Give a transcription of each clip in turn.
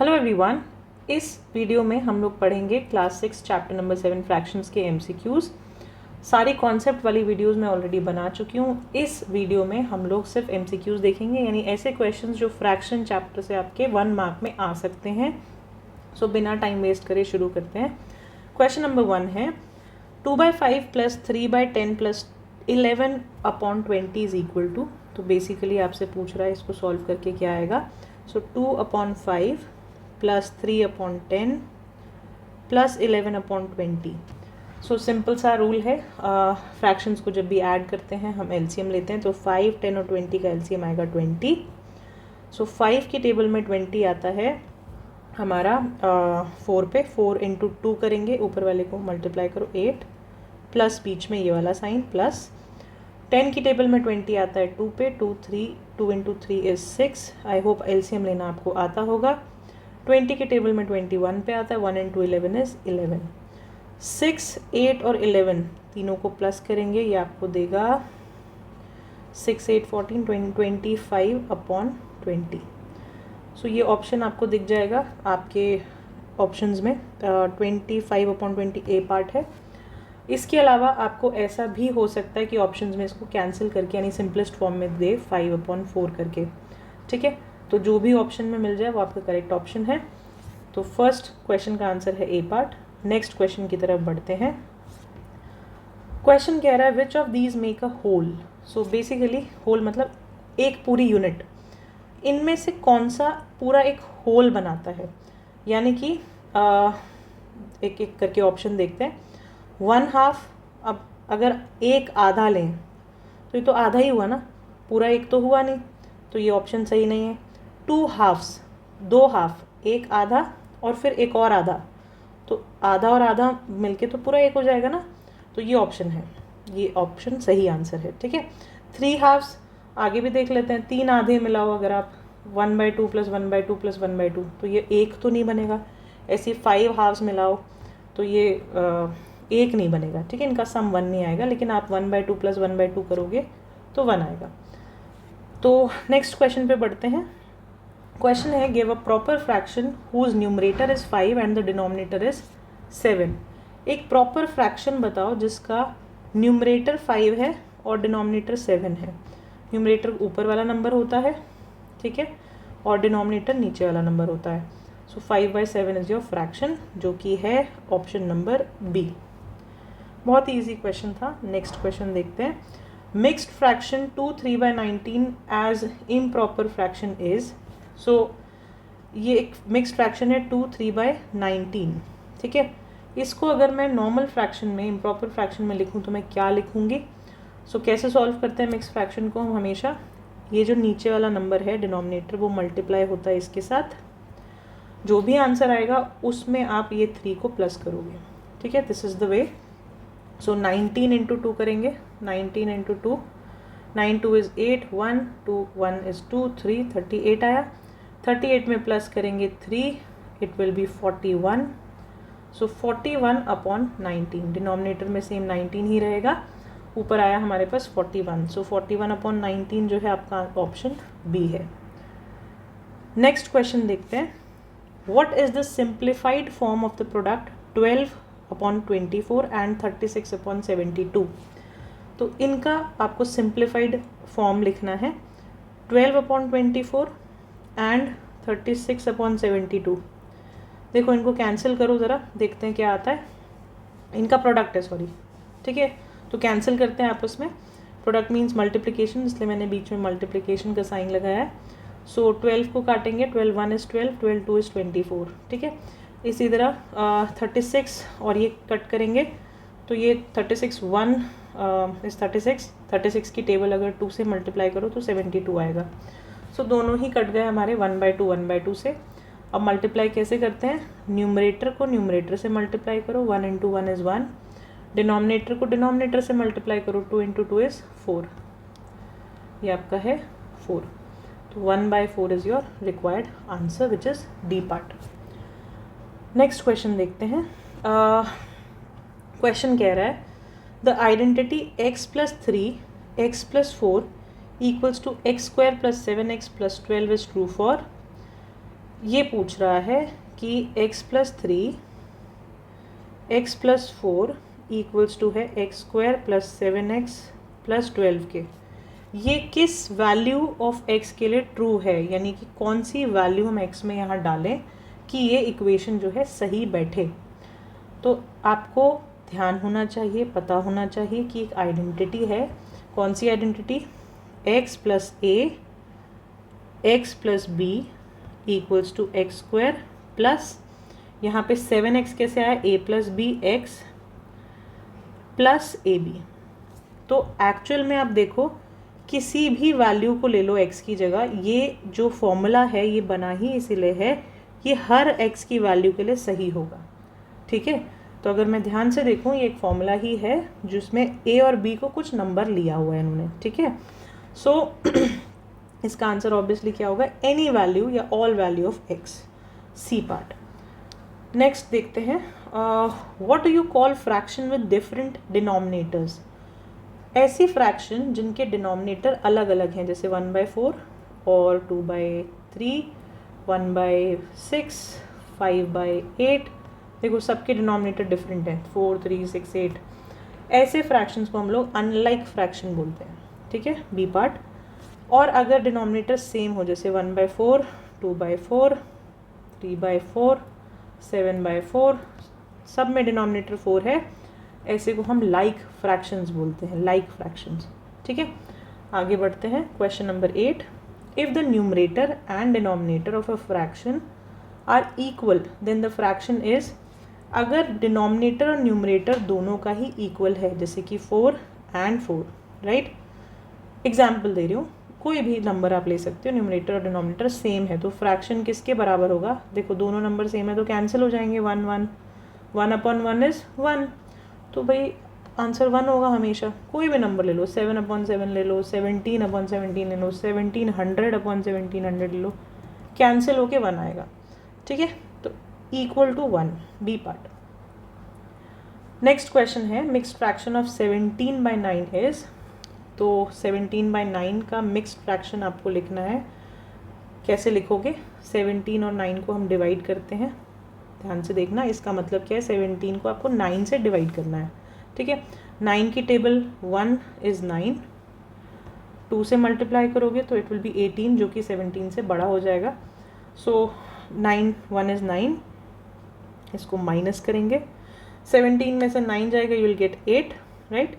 Hello everyone, इस video में हम लोग पढ़ेंगे क्लास 6 चैप्टर नंबर 7 फ्रैक्शंस के एमसीक्यूज़। सारी कॉन्सेप्ट वाली वीडियोस मैं ऑलरेडी बना चुकी हूँ। इस वीडियो में हम लोग सिर्फ एमसीक्यूज़ देखेंगे, यानी ऐसे क्वेश्चंस जो फ्रैक्शन चैप्टर से आपके 1 मार्क में आ सकते हैं। सो बिना टाइम वेस्ट करे शुरू करते हैं। क्वेश्चन नंबर 1 है 2/5 + 3/10 + 11 अपॉन 20 इज इक्वल टू। तो बेसिकली आपसे पूछ रहा है इसको सॉल्व करके क्या आएगा। सो 2/5 + 3/10 + 11/20। सो सिंपल सा रूल है, फ्रैक्शंस को जब भी ऐड करते हैं हम एलसीएम लेते हैं। तो 5, 10 और 20 का एलसीएम आएगा 20। सो 5 की टेबल में 20 आता है हमारा 4 पे। 4 × 2 करेंगे, ऊपर वाले को मल्टीप्लाई करो 8 प्लस बीच में ये वाला साइन प्लस। 10 की टेबल में 20 आता है 2 पे। 2 × 3 इज़ 6। आई होप एलसीएम लेना आपको आता होगा। 20 की टेबल में 21 पे आता है। 1 × 11 इज़ 11। 6, 8 और 11 तीनों को प्लस करेंगे, ये आपको देगा 6, 8, 14, 25/20। सो ये ऑप्शन आपको दिख जाएगा आपके ऑप्शंस में। 25/20 ए पार्ट है। इसके अलावा आपको ऐसा भी हो सकता है कि ऑप्शंस में इसको कैंसिल करके यानी सिंपलेस्ट फॉर्म में दे 5/4 करके। ठीक है, तो जो भी ऑप्शन में मिल जाए वो आपका करेक्ट ऑप्शन है। तो फर्स्ट क्वेश्चन का आंसर है ए पार्ट। नेक्स्ट क्वेश्चन की तरफ बढ़ते हैं। क्वेश्चन कह रहा है which of these make a whole. So basically whole मतलब एक पूरी यूनिट। इनमें से कौन सा पूरा एक होल बनाता है, यानी कि एक एक करके ऑप्शन देखते हैं। 1/2, अब अगर एक आधा लें तो ये तो आधा ही हुआ ना, पूरा एक तो हुआ नहीं, तो ये ऑप्शन सही नहीं है। 2 हाफ्स, 2 हाफ, एक आधा और फिर एक और आधा, तो आधा और आधा मिलके तो पूरा एक हो जाएगा ना, तो ये ऑप्शन है, ये ऑप्शन सही आंसर है। ठीक है, 3 हाफ्स आगे भी देख लेते हैं। 3 आधे मिलाओ अगर आप 1/2 + 1/2 + 1/2, तो ये एक तो नहीं बनेगा। ऐसे 5 हाफ्स मिलाओ तो ये एक नहीं बनेगा। ठीक है, इनका सम 1 नहीं आएगा, लेकिन आप 1/2 + 1/2 करोगे तो 1 आएगा। तो नेक्स्ट क्वेश्चन पे बढ़ते हैं। क्वेश्चन है give a proper fraction whose numerator is 5 and the denominator is 7। एक प्रॉपर फ्रैक्शन बताओ जिसका न्यूमरेटर 5 है और डिनोमिनेटर 7 है। न्यूमरेटर ऊपर वाला नंबर होता है, ठीक है, और डिनोमिनेटर नीचे वाला नंबर होता है। सो 5/7 इज़ योर फ्रैक्शन, जो कि है ऑप्शन नंबर बी। बहुत ही ईजी क्वेश्चन था। नेक्स्ट क्वेश्चन देखते हैं। Mixed fraction 2 3/19 as improper fraction is. So ये एक मिक्स्ड फ्रैक्शन है 2 3/19। ठीक है, इसको अगर मैं नॉर्मल फ्रैक्शन में, इम्प्रॉपर फ्रैक्शन में लिखूँ तो मैं क्या लिखूँगी। सो कैसे सॉल्व करते हैं मिक्स्ड फ्रैक्शन को हम हमेशा, ये जो नीचे वाला नंबर है डिनोमिनेटर वो मल्टीप्लाई होता है इसके साथ। जो भी आंसर आएगा उसमें आप ये 3 को प्लस करोगे। ठीक है, दिस इज़ द वे। सो 19 × 2 करेंगे। 19 × 2, 9 2 इज़ 8, 1 2 1 इज़ 2 3, 38 आया। 38 में प्लस करेंगे 3, it will be 41। So 41/19, denominator में सेम 19 ही रहेगा, ऊपर आया हमारे पास 41। सो 41/19 जो है आपका ऑप्शन बी है। नेक्स्ट क्वेश्चन देखते हैं। What is the simplified form of the product 12/24 and 36/72। तो इनका आपको सिंप्लीफाइड फॉर्म लिखना है। 12/24 एंड 36/72। देखो इनको कैंसिल करो ज़रा, देखते हैं क्या आता है। इनका प्रोडक्ट है, सॉरी। ठीक है, तो कैंसिल करते हैं आपस में। प्रोडक्ट मीन्स मल्टीप्लिकेशन, इसलिए मैंने बीच में मल्टीप्लिकेशन का साइन लगाया है। सो 12 को काटेंगे, 12 1 इज़ 12, 12 2 इज़ 24। ठीक है, इसी तरह 36 और ये कट करेंगे तो ये 36 1 इज़ 36 की टेबल अगर 2 से मल्टीप्लाई करो तो 72 आएगा। सो दोनों ही कट गए हमारे 1/2 से। अब मल्टीप्लाई कैसे करते हैं, न्यूमरेटर को न्यूमरेटर से मल्टीप्लाई करो, 1 × 1 इज़ 1। डिनोमिनेटर को डिनोमिनेटर से मल्टीप्लाई करो, 2 × 2 इज़ 4। ये आपका है 4। तो 1/4 is your required answer which is D part. Next question देखते हैं। क्वेश्चन कह रहा है the identity x + 3 x + 4 = x² + 7x + 12 is true for. ये पूछ रहा है कि x+3 x+4 इक्वल्स टू है x² + 7x + 12 के, ये किस वैल्यू ऑफ x के लिए ट्रू है, यानी कि कौन सी वैल्यू हम x में यहाँ डालें कि ये इक्वेशन जो है सही बैठे। तो आपको ध्यान होना चाहिए, पता होना चाहिए कि एक आइडेंटिटी है। कौन सी identity? x + a x + b equals to x² plus यहाँ पे 7x कैसे आया? a + b x + ab। तो एक्चुअल में आप देखो, किसी भी वैल्यू को ले लो x की जगह, ये जो फॉर्मूला है ये बना ही इसीलिए है, ये हर x की वैल्यू के लिए सही होगा। ठीक है, तो अगर मैं ध्यान से देखूँ, ये एक फॉर्मूला ही है जिसमें a और b को कुछ नंबर लिया हुआ है इन्होंने। ठीक है, सो इसका आंसर ऑब्वियसली क्या होगा? एनी वैल्यू या all value of x, C part. Next देखते हैं, what do you call fraction with different denominators? ऐसी फ्रैक्शन जिनके डिनोमिनेटर अलग अलग हैं, जैसे 1/4 और 2/3, 1/6, 5/8। देखो सबके डिनोमिनेटर डिफरेंट हैं, 4, 3, 6, 8। ऐसे फ्रैक्शंस को हम लोग अनलाइक फ्रैक्शन बोलते हैं। ठीक है, बी पार्ट। और अगर डिनोमिनेटर सेम हो, जैसे 1/4, 2/4, 3/4, 7/4, सब में डिनोमिनेटर 4 है, ऐसे को हम लाइक फ्रैक्शंस बोलते हैं, लाइक फ्रैक्शंस। ठीक है, आगे बढ़ते हैं। Question number 8, if the numerator and denominator of a fraction are equal then the fraction is. अगर डिनोमिनेटर और न्यूमरेटर दोनों का ही इक्वल है, जैसे कि 4 and 4, राइट। एग्जाम्पल दे रही हूँ, कोई भी नंबर आप ले सकते हो, न्यूमरेटर और डिनोमिनेटर सेम है, तो फ्रैक्शन किसके बराबर होगा? देखो दोनों नंबर सेम है तो कैंसिल हो जाएंगे, 1 1, 1/1 इज 1, तो भाई आंसर 1 होगा हमेशा। कोई भी नंबर ले लो, 7/7 ले लो, 17/17 ले लो, 1700/1700 ले लो, कैंसिल होके 1 आएगा। ठीक है, तो equal to 1, B part. Next question है, मिक्स्ड फ्रैक्शन ऑफ 17/9 इज। तो 17/9 का मिक्स्ड फ्रैक्शन आपको लिखना है। कैसे लिखोगे? 17 और 9 को हम डिवाइड करते हैं, ध्यान से देखना, इसका मतलब क्या है? 17 को आपको 9 से डिवाइड करना है। ठीक है, 9 की टेबल 1 इज़ 9, 2 से मल्टीप्लाई करोगे तो इट विल बी 18, जो कि 17 से बड़ा हो जाएगा। सो 9, 1 इज़ 9, इसको माइनस करेंगे, 17 में से 9 जाएगा, यू विल गेट 8, राइट।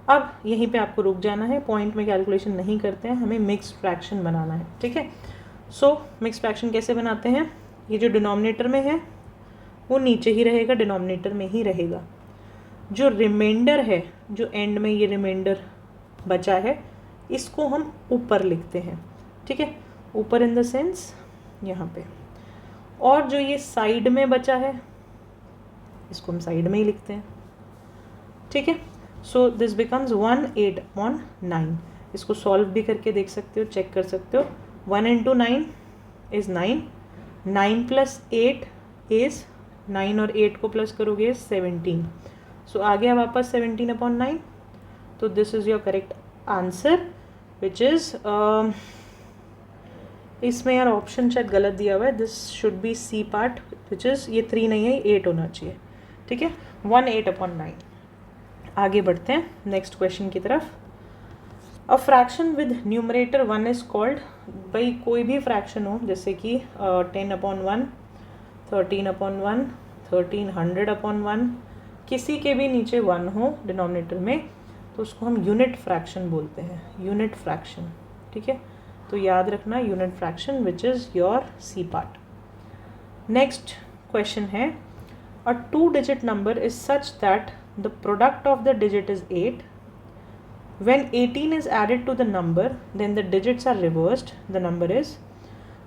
अब यहीं पे आपको रुक जाना है, पॉइंट में कैलकुलेशन नहीं करते हैं, हमें मिक्स्ड फ्रैक्शन बनाना है। ठीक है, सो मिक्स्ड फ्रैक्शन कैसे बनाते हैं? ये जो डिनोमिनेटर में है वो नीचे ही रहेगा, डिनोमिनेटर में ही रहेगा। जो रिमाइंडर है, जो एंड में ये रिमाइंडर बचा है, इसको हम ऊपर लिखते हैं। ठीक है, ऊपर इन द सेंस यहाँ पे। और जो ये साइड में बचा है, इसको हम साइड में ही लिखते हैं। ठीक है, सो दिस बिकम्स 1/8/9। इसको सॉल्व भी करके देख सकते हो, चेक कर सकते हो। 1 × 9 इज़ 9, 9 + 8 इज़ 9, और 8 को प्लस करोगे 17। सो आ गया वापस 17/9। तो this is your correct answer, which is, इसमें यार ऑप्शन शायद गलत दिया हुआ है, this should be C part, which is, ये 3 नहीं है, 8 होना चाहिए। ठीक है, 1/8/9। आगे बढ़ते हैं नेक्स्ट क्वेश्चन की तरफ। A fraction with numerator 1 is called. भाई कोई भी फ्रैक्शन हो, जैसे कि 10/1, 13/1, 1300/1, किसी के भी नीचे 1 हो डिनोमिनेटर में, तो उसको हम यूनिट फ्रैक्शन बोलते हैं, यूनिट फ्रैक्शन। ठीक है, तो याद रखना unit fraction, which is your C part. Next question है, a 2-digit number is such that the product of the digit is 8. When 18 is added to the number, then the digits are reversed. The number is।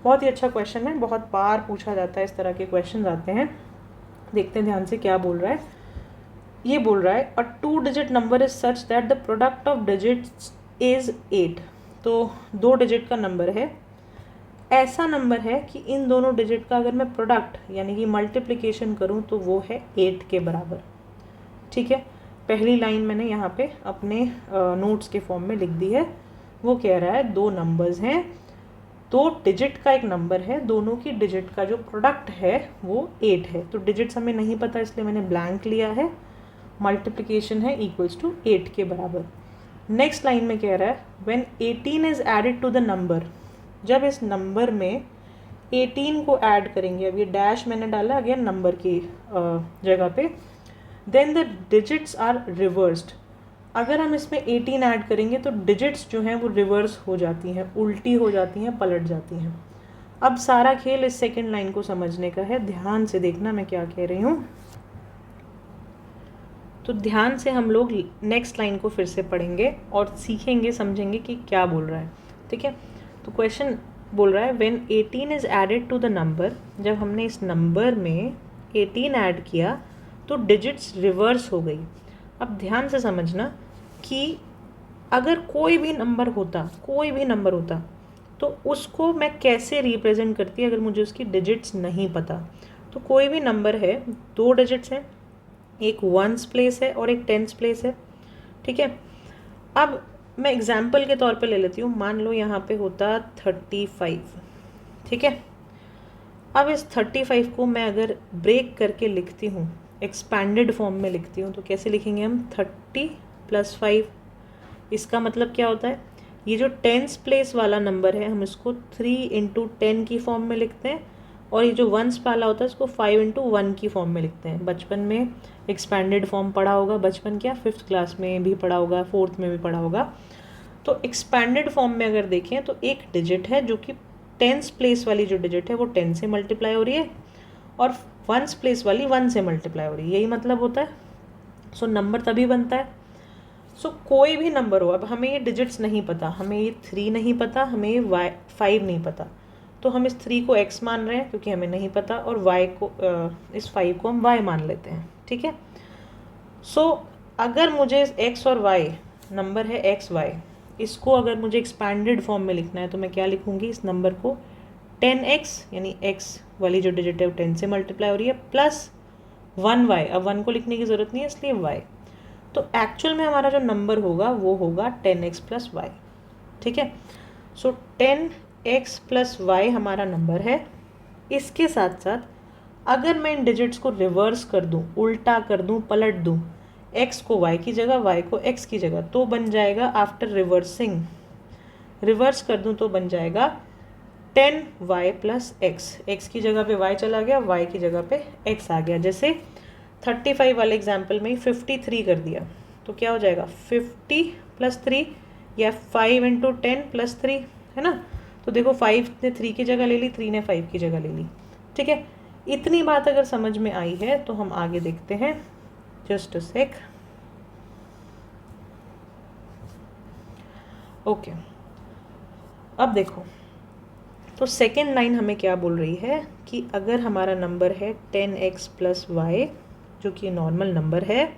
बहुत ही अच्छा question है, बहुत बार पूछा जाता है, इस तरह के क्वेश्चन आते हैं। देखते हैं ध्यान से क्या बोल रहा है। ये बोल रहा है, a 2-digit number is such that the product of digits is 8। तो 2 डिजिट का नंबर है, ऐसा नंबर है कि इन दोनों डिजिट का अगर मैं प्रोडक्ट यानी कि मल्टीप्लिकेशन करूं तो वो है 8 के बराबर। ठीक है, पहली लाइन मैंने यहाँ पे अपने नोट्स के फॉर्म में लिख दी है। वो कह रहा है 2 नंबर्स हैं, दो डिजिट का एक नंबर है, दोनों की डिजिट का जो प्रोडक्ट है वो 8 है। तो डिजिट्स हमें नहीं पता इसलिए मैंने ब्लैंक लिया है। मल्टीप्लिकेशन है इक्वल्स टू 8 के बराबर। नेक्स्ट लाइन में कह रहा है when 18 is added to the number, जब इस नंबर में 18 को ऐड करेंगे, अब ये डैश मैंने डाला अगेन नंबर की जगह पे, then the digits are reversed. अगर हम इसमें 18 ऐड करेंगे तो डिजिट्स जो हैं वो रिवर्स हो जाती हैं, उल्टी हो जाती हैं, पलट जाती हैं। अब सारा खेल इस सेकेंड लाइन को समझने का है, ध्यान से देखना मैं क्या कह रही हूँ। तो ध्यान से हम लोग नेक्स्ट लाइन को फिर से पढ़ेंगे और सीखेंगे, समझेंगे कि क्या बोल रहा है। ठीक है, तो क्वेश्चन बोल रहा है when 18 is added to the number, जब हमने इस नंबर में 18 ऐड किया तो डिजिट्स रिवर्स हो गई। अब ध्यान से समझना कि अगर कोई भी नंबर होता तो उसको मैं कैसे रिप्रेजेंट करती अगर मुझे उसकी डिजिट्स नहीं पता। तो कोई भी नंबर है, दो डिजिट्स हैं, एक वंस प्लेस है और एक टेंस प्लेस है। ठीक है, अब मैं एग्जाम्पल के तौर पे ले लेती हूँ। मान लो यहाँ पे होता 35। ठीक है, अब इस 35 को मैं अगर ब्रेक करके लिखती हूँ, एक्सपैंडेड फॉर्म में लिखती हूँ, तो कैसे लिखेंगे हम? 30 + 5। इसका मतलब क्या होता है? ये जो टेंस प्लेस वाला नंबर है हम इसको 3 × 10 की फॉर्म में लिखते हैं, और ये जो वंस वाला होता है इसको 5 × 1 की फॉर्म में लिखते हैं। बचपन में एक्सपैंडेड फॉर्म पढ़ा होगा, बचपन क्या 5th क्लास में भी पढ़ा होगा, 4th में भी पढ़ा होगा। तो एक्सपैंडेड फॉर्म में अगर देखें तो एक डिजिट है जो कि टेंस प्लेस वाली जो डिजिट है वो 10 से मल्टीप्लाई हो रही है, और वंस प्लेस वाली 1 से मल्टीप्लाई हो रही है, यही मतलब होता है। सो नंबर तभी बनता है। सो कोई भी नंबर हो, अब हमें ये डिजिट्स नहीं पता, हमें ये 3 नहीं पता, हमें ये 5 नहीं पता, तो हम इस 3 को x मान रहे हैं क्योंकि हमें नहीं पता, और y को इस 5 को हम y मान लेते हैं। ठीक है, सो अगर मुझे x और y नंबर है x y, इसको अगर मुझे एक्सपैंडेड फॉर्म में लिखना है तो मैं क्या लिखूंगी? इस नंबर को 10x, यानी x वाली जो डिजिट है वो 10 से मल्टीप्लाई हो रही है, प्लस 1y। अब 1 को लिखने की ज़रूरत नहीं है इसलिए y। तो एक्चुअल में हमारा जो नंबर होगा वो होगा 10x + y। ठीक है, सो 10x + y हमारा नंबर है। इसके साथ साथ अगर मैं इन डिजिट्स को रिवर्स कर दूं, उल्टा कर दूं, पलट दूं, x को y की जगह, y को x की जगह, तो बन जाएगा आफ्टर रिवर्सिंग, रिवर्स कर दूं तो बन जाएगा 10y + x। x की जगह पे y चला गया, y की जगह पे x आ गया। जैसे 35 वाले एग्जाम्पल में 53 कर दिया तो क्या हो जाएगा? 50 + 3 या 5 × 10 + 3, है ना। तो देखो 5 ने 3 की जगह ले ली, 3 ने 5 की जगह ले ली। ठीक है, इतनी बात अगर समझ में आई है तो हम आगे देखते हैं। Just a sec. ओके, अब देखो, तो सेकेंड लाइन हमें क्या बोल रही है कि अगर हमारा नंबर है 10x + y, जो कि नॉर्मल नंबर है,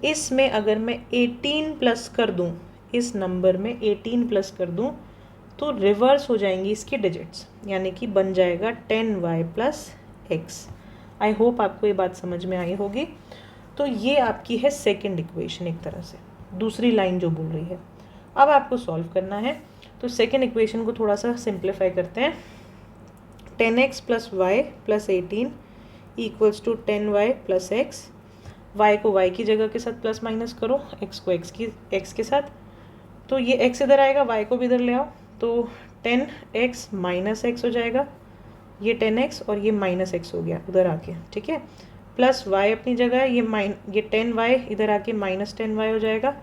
इसमें अगर मैं 18 प्लस कर दूं, इस नंबर में 18 प्लस कर दूं तो रिवर्स हो जाएंगी इसकी डिजिट्स, यानी कि बन जाएगा 10y + x। आई होप आपको ये बात समझ में आई होगी। तो ये आपकी है सेकेंड इक्वेशन, एक तरह से दूसरी लाइन जो बोल रही है। अब आपको सॉल्व करना है, तो सेकेंड इक्वेशन को थोड़ा सा सिंप्लीफाई करते हैं। 10x + y + 18 = 10y + x। y को y की जगह के साथ प्लस माइनस करो, x को x के साथ, तो ये x इधर आएगा, y को भी इधर ले आओ, तो 10x - x हो जाएगा। ये 10x और ये -x हो गया उधर आके। ठीक है, प्लस y अपनी जगह है, ये 10y इधर आके -10y हो जाएगा।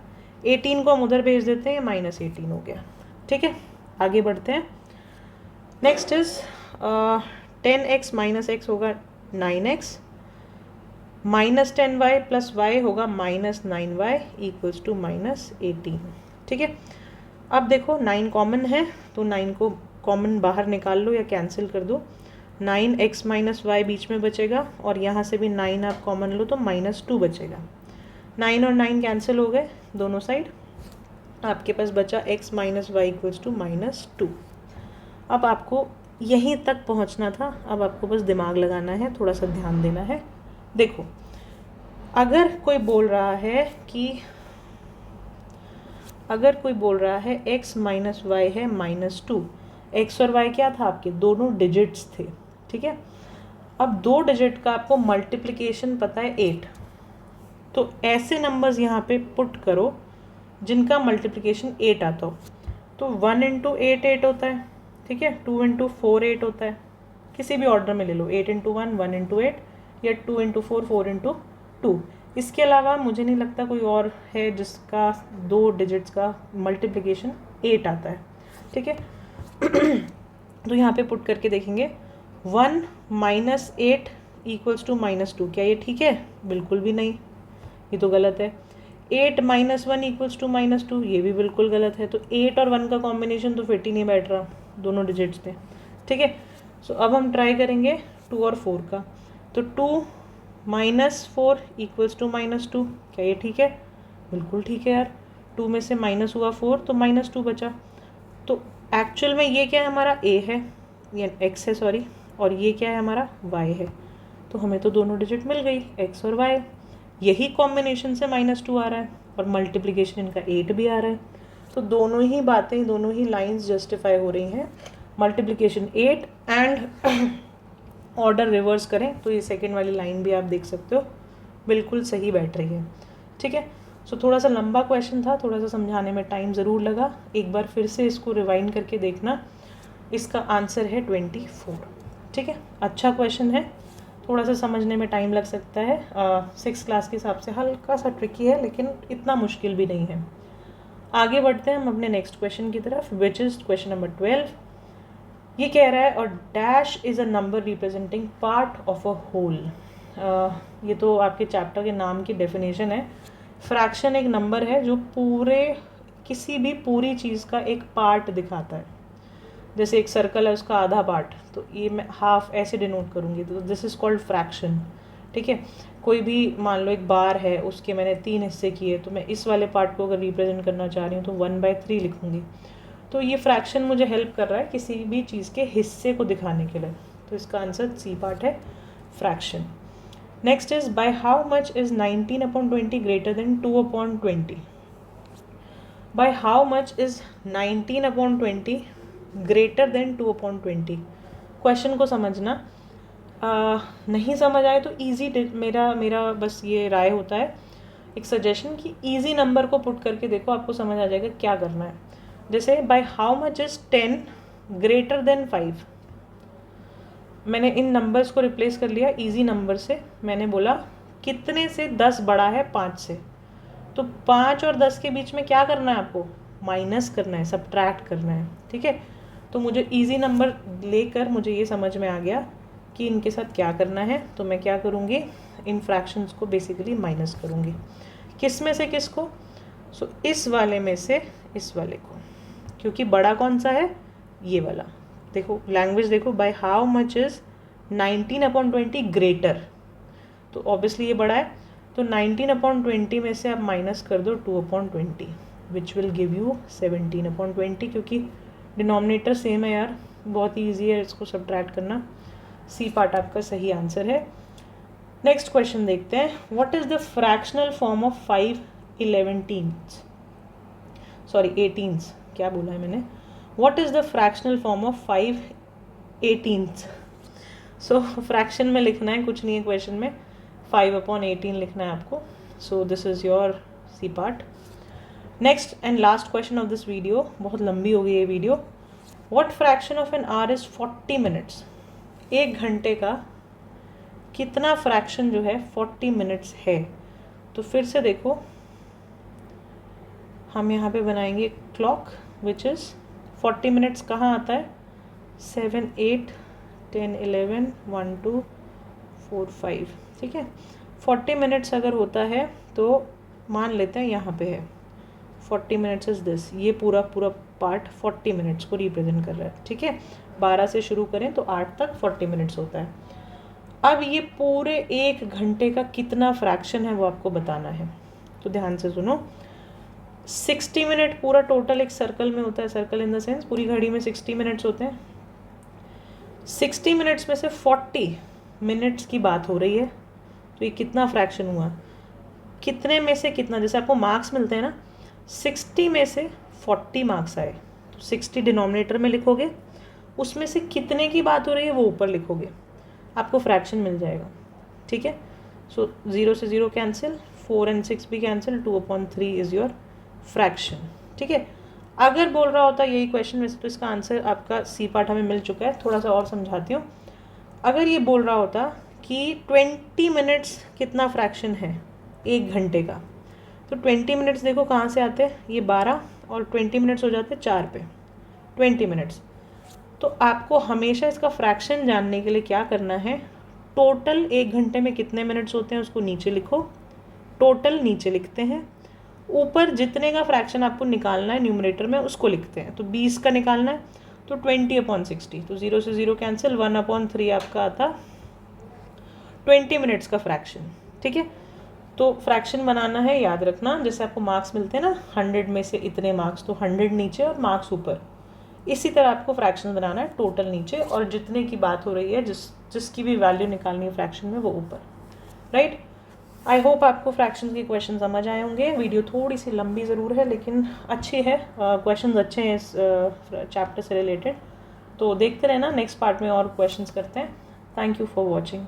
18 को हम उधर भेज देते हैं, -18 हो गया। ठीक है, आगे बढ़ते हैं। नेक्स्ट इज 10x - x होगा 9x, -10y + y होगा -9y = -18। ठीक है, अब देखो 9 कॉमन है तो 9 को कॉमन बाहर निकाल लो या कैंसिल कर दो। 9x - y बीच में बचेगा, और यहाँ से भी 9 आप कॉमन लो तो -2 बचेगा। 9 और 9 कैंसिल हो गए दोनों साइड, आपके पास बचा x - y = -2। अब आपको यहीं तक पहुँचना था, अब आपको बस दिमाग लगाना है, थोड़ा सा ध्यान देना है। देखो, अगर कोई बोल रहा है x - y है -2, एक्स और वाई क्या था आपके, दोनों डिजिट्स थे, ठीक है। अब 2 डिजिट का आपको मल्टीप्लिकेशन पता है 8, तो ऐसे नंबर्स यहाँ पे पुट करो जिनका मल्टीप्लिकेशन 8 आता हो। तो 1 इंटू 8 8 होता है, ठीक है। 2 इंटू 4 8 होता है, किसी भी ऑर्डर में ले लो, 8 इंटू 1 1 इंटू 8 या 2 इंटू 4 4 इंटू 2। इसके अलावा मुझे नहीं लगता कोई और है जिसका 2 डिजिट्स का मल्टीप्लिकेशन 8 आता है, ठीक है। तो यहाँ पे पुट करके देखेंगे 1 माइनस 8 इक्वल्स टू -2, क्या ये ठीक है? बिल्कुल भी नहीं, ये तो गलत है। 8 माइनस 1 इक्वल्स टू -2, ये भी बिल्कुल गलत है। तो 8 और 1 का कॉम्बिनेशन तो फिट ही नहीं बैठ रहा दोनों डिजिट्स पे, ठीक है। सो अब हम ट्राई करेंगे 2 और 4 का। तो 2 माइनस 4 इक्वल्स टू -2, क्या ये ठीक है? बिल्कुल ठीक है यार। 2 में से माइनस हुआ 4 तो -2 बचा। तो एक्चुअल में ये क्या है, हमारा a है, ये x है सॉरी, और ये क्या है हमारा y है। तो हमें तो दोनों डिजिट मिल गई, x और y। यही कॉम्बिनेशन से -2 आ रहा है और मल्टीप्लिकेशन इनका 8 भी आ रहा है। तो दोनों ही बातें, दोनों ही लाइंस जस्टिफाई हो रही हैं। मल्टीप्लिकेशन 8 एंड ऑर्डर रिवर्स करें तो ये सेकेंड वाली लाइन भी आप देख सकते हो बिल्कुल सही बैठ रही है, ठीक है। सो थोड़ा सा लंबा क्वेश्चन था, थोड़ा सा समझाने में टाइम ज़रूर लगा। एक बार फिर से इसको रिवाइंड करके देखना। इसका आंसर है 24, ठीक है। अच्छा क्वेश्चन है, थोड़ा सा समझने में टाइम लग सकता है। 6th क्लास के हिसाब से हल्का सा ट्रिकी है, लेकिन इतना मुश्किल भी नहीं है। आगे बढ़ते हैं हम अपने नेक्स्ट क्वेश्चन की तरफ, विच इज़ क्वेश्चन नंबर 12। ये कह रहा है और dash is a number representing part of a whole. ये तो आपके चैप्टर के नाम की डेफिनेशन है। फ्रैक्शन एक नंबर है जो किसी भी पूरी चीज़ का एक पार्ट दिखाता है। जैसे एक सर्कल है, उसका आधा पार्ट, तो ये मैं हाफ ऐसे डिनोट करूँगी, तो दिस इज़ कॉल्ड फ्रैक्शन, ठीक है। कोई भी मान लो एक बार है, उसके मैंने 3 हिस्से किए, तो मैं इस वाले पार्ट को अगर रिप्रेजेंट करना चाह रही हूँ तो 1/3 लिखूँगी। तो ये फ्रैक्शन मुझे हेल्प कर रहा है किसी भी चीज़ के हिस्से को दिखाने के लिए। तो इसका आंसर सी पार्ट है, fraction. Next is by how much is 19/20 greater than 2/20। By how much is 19/20 greater than 2/20। Question को समझना, नहीं समझ आए तो ईजी, मेरा बस ये राय होता है, एक सजेशन कि ईजी नंबर को पुट करके देखो, आपको समझ आ जाएगा क्या करना है। जैसे by how much is 10 greater than 5। मैंने इन नंबर्स को रिप्लेस कर लिया ईजी नंबर से। मैंने बोला कितने से 10 बड़ा है 5 से, तो 5 और 10 के बीच में क्या करना है आपको, माइनस करना है, सब्ट्रैक्ट करना है, ठीक है। तो मुझे इजी नंबर लेकर मुझे ये समझ में आ गया कि इनके साथ क्या करना है। तो मैं क्या करूँगी, इन फ्रैक्शंस को बेसिकली माइनस करूँगी। किस में से किसको? सो इस वाले में से इस वाले को, क्योंकि बड़ा कौन सा है, ये वाला। देखो लैंग्वेज देखो, by how much is 19/20 greater, तो ऑब्वियसली ये बड़ा है। तो 19/20 में से आप माइनस कर दो 2/20, विच विल गिव यू 17/20, क्योंकि डिनोमिनेटर सेम है यार, बहुत ही ईजी है इसको सब्ट्रैक्ट करना। सी पार्ट आपका सही आंसर है। नेक्स्ट क्वेश्चन देखते हैं, what is the fractional form of 5/11, sorry 18, क्या बोला है मैंने, what is the fractional form of 5/18। So fraction में लिखना है, कुछ नहीं है क्वेश्चन में, 5/18 लिखना है आपको। So this is your C part. Next and last question of this video, बहुत लंबी हो गई ये video. What fraction of an hour is 40 minutes. 1 घंटे का कितना फ्रैक्शन जो है 40 मिनट्स है। तो फिर से देखो, हम यहाँ पे बनाएंगे क्लॉक, विच इज़ 40 मिनट्स कहाँ आता है, 7 8 10 11 1 2 4 5, ठीक है। 40 मिनट्स अगर होता है तो मान लेते हैं यहाँ पे है 40 मिनट्स इज़ दिस, ये पूरा पार्ट 40 मिनट्स को रिप्रेजेंट कर रहा है, ठीक है। 12 से शुरू करें तो 8 तक 40 मिनट्स होता है। अब ये पूरे 1 घंटे का कितना फ्रैक्शन है वो आपको बताना है। तो ध्यान से सुनो, 60 मिनट पूरा टोटल एक सर्कल में होता है, सर्कल इन द सेंस पूरी घड़ी में 60 मिनट्स होते हैं। 60 मिनट्स में से 40 मिनट्स की बात हो रही है, तो ये कितना फ्रैक्शन हुआ, कितने में से कितना, जैसे आपको मार्क्स मिलते हैं ना, 60 में से 40 मार्क्स आए, तो 60 डिनोमिनेटर में लिखोगे उसमें से कितने की बात हो रही है वो ऊपर लिखोगे, आपको फ्रैक्शन मिल जाएगा। ठीक है, सो 0 से 0 कैंसिल, 4 and 6 भी कैंसिल, 2/3 इज़ योर फ्रैक्शन। ठीक है, अगर बोल रहा होता यही क्वेश्चन, वैसे तो इसका आंसर आपका सी पार्ट हमें मिल चुका है, थोड़ा सा और समझाती हूँ। अगर ये बोल रहा होता कि 20 मिनट्स कितना फ्रैक्शन है 1 घंटे का, तो 20 मिनट्स देखो कहाँ से आते हैं, ये 12 और 20 मिनट्स हो जाते हैं 4 पे, 20 मिनट्स। तो आपको हमेशा इसका फ्रैक्शन जानने के लिए क्या करना है, टोटल 1 घंटे में कितने मिनट्स होते हैं उसको नीचे लिखो, टोटल नीचे लिखते हैं, ऊपर जितने का फ्रैक्शन आपको निकालना है न्यूमरेटर में उसको लिखते हैं। तो 20 का निकालना है तो 20/60, तो 0 से 0 कैंसिल, 1/3 आपका आता 20 मिनट्स का फ्रैक्शन। ठीक है, तो फ्रैक्शन बनाना है, याद रखना, जैसे आपको मार्क्स मिलते हैं ना 100 में से इतने मार्क्स, तो 100 नीचे और मार्क्स ऊपर, इसी तरह आपको फ्रैक्शन बनाना है, टोटल नीचे और जितने की बात हो रही है, जिसकी भी वैल्यू निकालनी है फ्रैक्शन में वो ऊपर। राइट, आई होप आपको फ्रैक्शन के क्वेश्चन समझ आए होंगे। वीडियो थोड़ी सी लंबी ज़रूर है लेकिन अच्छी है, क्वेश्चंस अच्छे हैं इस चैप्टर से रिलेटेड। तो देखते रहना, नेक्स्ट पार्ट में और क्वेश्चंस करते हैं। Thank you for watching.